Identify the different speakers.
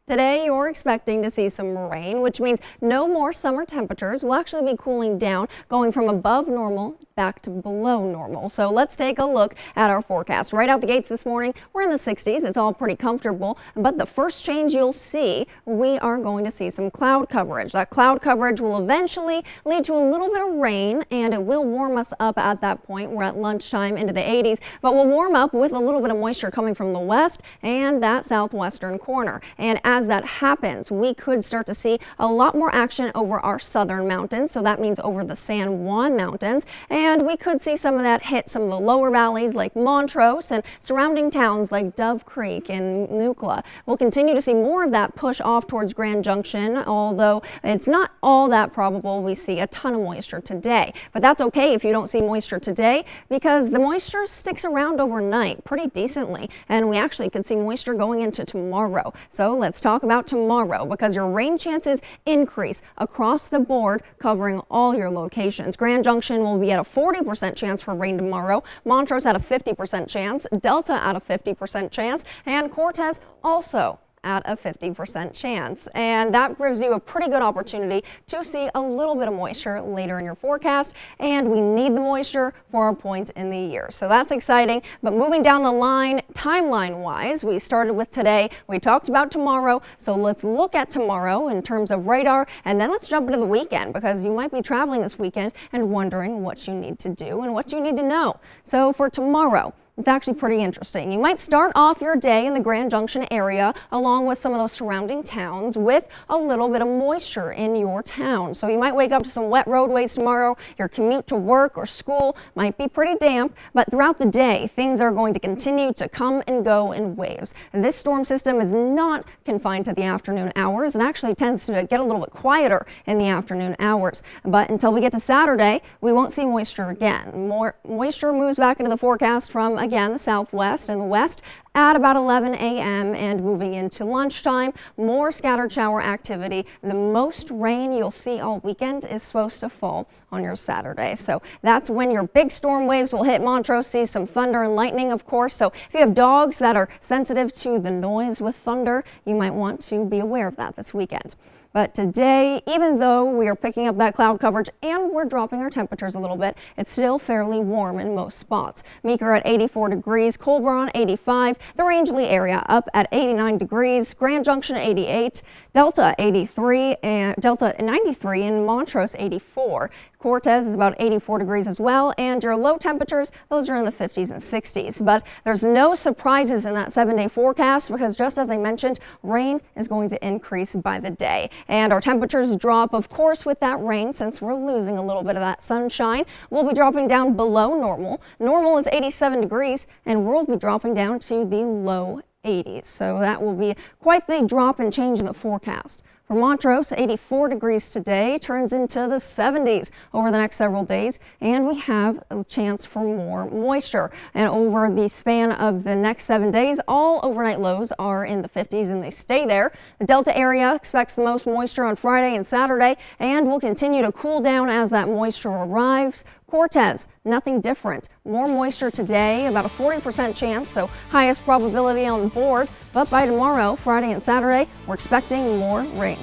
Speaker 1: Today, you're expecting to see some rain, which means no more summer temperatures. We'll actually be cooling down, going from above normal back to below normal. So let's take a look at our forecast. Right out the gates this morning, we're in the 60s. It's all pretty comfortable. But the first change you'll see, we are going to see some cloud coverage. That cloud coverage will eventually lead to a little bit of rain, and it will warm us up at that point. We're at lunchtime into the 80s, but we'll warm up with a little bit of moisture coming from the west and that southwestern corner. And as that happens, we could start to see a lot more action over our southern mountains. So that means over the San Juan Mountains. And we could see some of that hit some of the lower valleys like Montrose and surrounding towns like Dove Creek and Nucla. We'll continue to see more of that push off towards Grand Junction, although it's not all that probable we see a ton of moisture today. But that's okay if you don't see moisture today, because the moisture sticks around overnight pretty decently. And we actually could see moisture going into tomorrow. So let's talk about tomorrow, because your rain chances increase across the board, covering all your locations. Grand Junction will be at a 40% chance for rain tomorrow, Montrose at a 50% chance, Delta at a 50% chance, and Cortez also at a 50% chance. And that gives you a pretty good opportunity to see a little bit of moisture later in your forecast, and we need the moisture for our point in the year. So that's exciting. But moving down the line, timeline wise, we started with today, we talked about tomorrow, so let's look at tomorrow in terms of radar, and then let's jump into the weekend, because you might be traveling this weekend and wondering what you need to do and what you need to know. So for tomorrow, it's actually pretty interesting. You might start off your day in the Grand Junction area along with some of those surrounding towns with a little bit of moisture in your town. So you might wake up to some wet roadways tomorrow. Your commute to work or school might be pretty damp, but throughout the day, things are going to continue to come and go in waves. And this storm system is not confined to the afternoon hours and actually tends to get a little bit quieter in the afternoon hours. But until we get to Saturday, we won't see moisture again. More moisture moves back into the forecast from again the southwest and the west at about 11 a.m. and moving into lunchtime. More scattered shower activity. The most rain you'll see all weekend is supposed to fall on your Saturday. So that's when your big storm waves will hit Montrose. See some thunder and lightning, of course. So if you have dogs that are sensitive to the noise with thunder, you might want to be aware of that this weekend. But today, even though we are picking up that cloud coverage and we're dropping our temperatures a little bit, it's still fairly warm in most spots. Meeker at 84 degrees, Colburn 85, the Rangeley area up at 89 degrees, Grand Junction 88, Delta 83, and Delta 93, and Montrose 84. Cortez is about 84 degrees as well, and your low temperatures, those are in the 50s and 60s. But there's no surprises in that 7-day forecast, because just as I mentioned, rain is going to increase by the day. And our temperatures drop, of course, with that rain, since we're losing a little bit of that sunshine. We'll be dropping down below normal. Normal is 87 degrees, and we'll be dropping down to the low 80s. So that will be quite the drop and change in the forecast. For Montrose, 84 degrees today turns into the 70s over the next several days, and we have a chance for more moisture. And over the span of the next 7 days, all overnight lows are in the 50s and they stay there. The Delta area expects the most moisture on Friday and Saturday, and will continue to cool down as that moisture arrives. Cortez, nothing different. More moisture today, about a 40% chance, so highest probability on the board. But by tomorrow, Friday and Saturday, we're expecting more rain.